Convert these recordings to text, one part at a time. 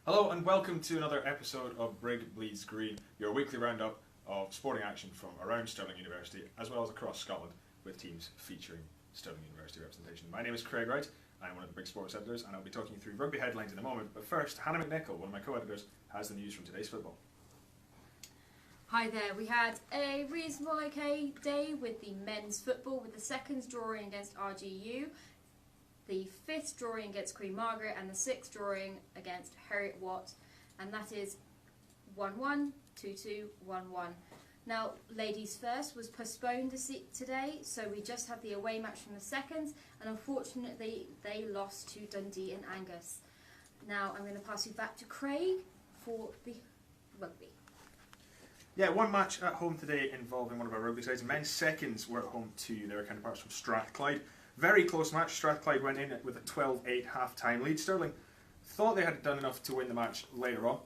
Hello and welcome to another episode of Brig Bleeds Green, your weekly roundup of sporting action from around Stirling University as well as across Scotland with teams featuring Stirling University representation. My name is Craig Wright, I'm one of the Brig Sports editors and I'll be talking you through rugby headlines in a moment, but first Hannah McNicol, one of my co-editors, has the news from today's football. Hi there, we had a reasonable okay day with the men's football, with the seconds drawing against RGU, the fifth drawing against Queen Margaret and the sixth drawing against Heriot Watt, and that is 1-1, 2-2, 1-1. Now, ladies first was postponed today, so we just have the away match from the seconds, and unfortunately they lost to Dundee and Angus. Now I'm going to pass you back to Craig for the rugby. Yeah, one match at home today involving one of our rugby sides. Men's seconds were at home to their counterparts from Strathclyde. Very close match. Strathclyde went in with a 12-8 half-time lead. Stirling thought they had done enough to win the match later on.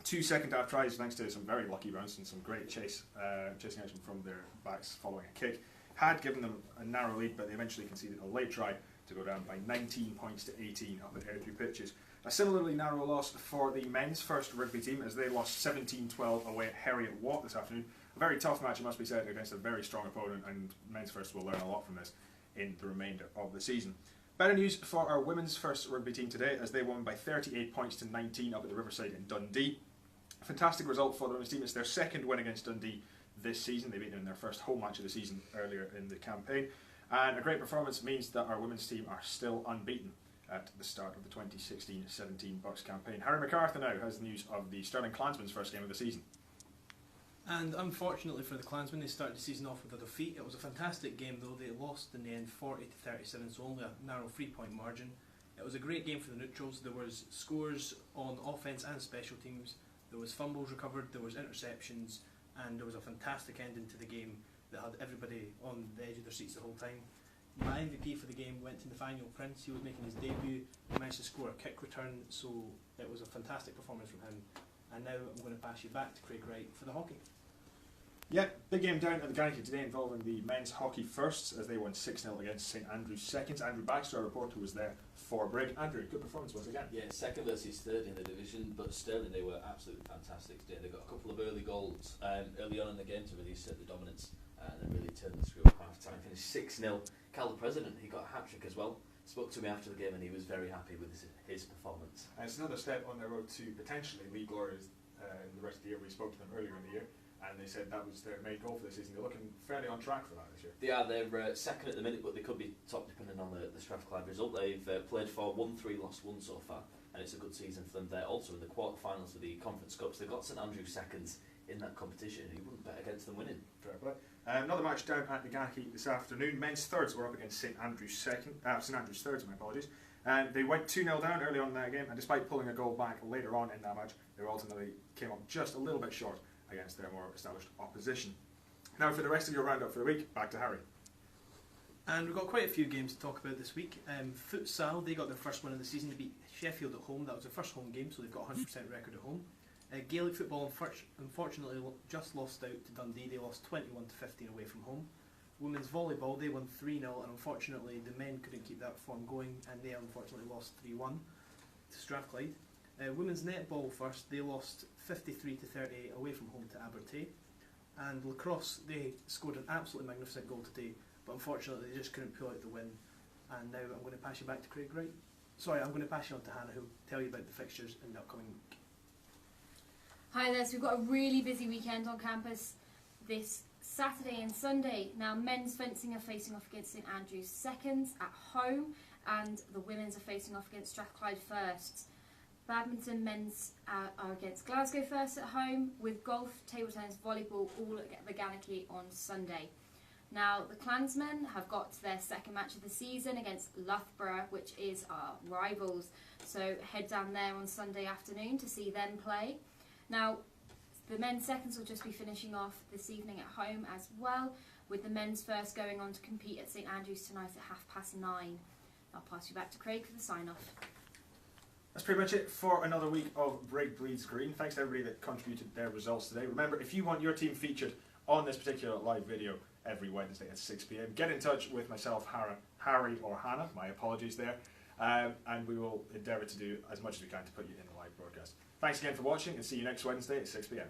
2 second-half tries thanks to some very lucky runs and some great chasing action from their backs following a kick. Had given them a narrow lead, but they eventually conceded a late try to go down by 19 points to 18 up at Airdrie pitches. A similarly narrow loss for the men's first rugby team as they lost 17-12 away at Heriot Watt this afternoon. A very tough match, it must be said, against a very strong opponent, and men's first will learn a lot from this in the remainder of the season. Better news for our women's first rugby team today as they won by 38 points to 19 up at the Riverside in Dundee. Fantastic result for the women's team. It's their second win against Dundee this season. They beat them in their first home match of the season earlier in the campaign. And a great performance means that our women's team are still unbeaten at the start of the 2016-17 BUCS campaign. Harry McArthur now has the news of the Stirling Clansmen's first game of the season. And unfortunately for the Clansmen, they started the season off with a defeat. It was a fantastic game though. They lost in the end 40-37, so only a narrow 3-point margin. It was a great game for the neutrals. There was scores on offence and special teams. There was fumbles recovered, there was interceptions, and there was a fantastic ending to the game that had everybody on the edge of their seats the whole time. My MVP for the game went to Nathaniel Prince. He was making his debut. He managed to score a kick return, so it was a fantastic performance from him. And now I'm going to pass you back to Craig Wright for the hockey. Yeah, big game down at the Garricky today involving the men's hockey firsts as they won 6-0 against St Andrews seconds. Andrew Baxter, our reporter, was there for Brig. Andrew, good performance once again. Yeah, second versus third in the division, but Stirling, they were absolutely fantastic today. They got a couple of early goals early on in the game to really assert the dominance and then really turned the screw at half time. Finished 6-0. Cal, the president, he got a hat-trick as well. Spoke to me after the game and he was very happy with his performance. And it's another step on their road to potentially league glory in the rest of the year. We spoke to them earlier in the year and they said that was their main goal for this season. They're looking fairly on track for that this year. They're second at the minute, but they could be top depending on the Strathclyde result. They've played for 1-3, lost 1 so far, and it's a good season for them. They're also in the quarterfinals of the Conference Cups. They've got St Andrews seconds in that competition. You wouldn't bet against them winning. Fair play. Another match down at the Garricky this afternoon. Men's thirds were up against St Andrews thirds, my apologies. And they went 2-0 down early on in that game, and despite pulling a goal back later on in that match, they ultimately came up just a little bit short against their more established opposition. Now for the rest of your roundup for the week, back to Harry. And we've got quite a few games to talk about this week. Futsal, they got their first win of the season to beat Sheffield at home. That was their first home game, so they've got a 100% record at home. Gaelic football unfortunately just lost out to Dundee. They lost 21-15 away from home. Women's volleyball, they won 3-0, and unfortunately the men couldn't keep that form going, and they unfortunately lost 3-1 to Strathclyde. Women's netball first, they lost 53-38 away from home to Abertay. And lacrosse, they scored an absolutely magnificent goal today, but unfortunately they just couldn't pull out the win. And now I'm going to pass you back to Craig Wright. Sorry, I'm going to pass you on to Hannah, who will tell you about the fixtures in the upcoming week. Hi there, so we've got a really busy weekend on campus this Saturday and Sunday. Now, men's fencing are facing off against St Andrews seconds at home, and the women's are facing off against Strathclyde firsts. Badminton men's are against Glasgow first at home, with golf, table tennis, volleyball all at the Garricky on Sunday. Now, the Clansmen have got their second match of the season against Loughborough, which is our rivals. So head down there on Sunday afternoon to see them play. Now, the men's seconds will just be finishing off this evening at home as well, with the men's first going on to compete at St Andrews tonight at 9:30. I'll pass you back to Craig for the sign-off. That's pretty much it for another week of Brig Bleeds Green. Thanks to everybody that contributed their results today. Remember, if you want your team featured on this particular live video every Wednesday at 6 PM, get in touch with myself, Harry or Hannah, my apologies there, and we will endeavour to do as much as we can to put you in the live broadcast. Thanks again for watching, and see you next Wednesday at 6 p.m.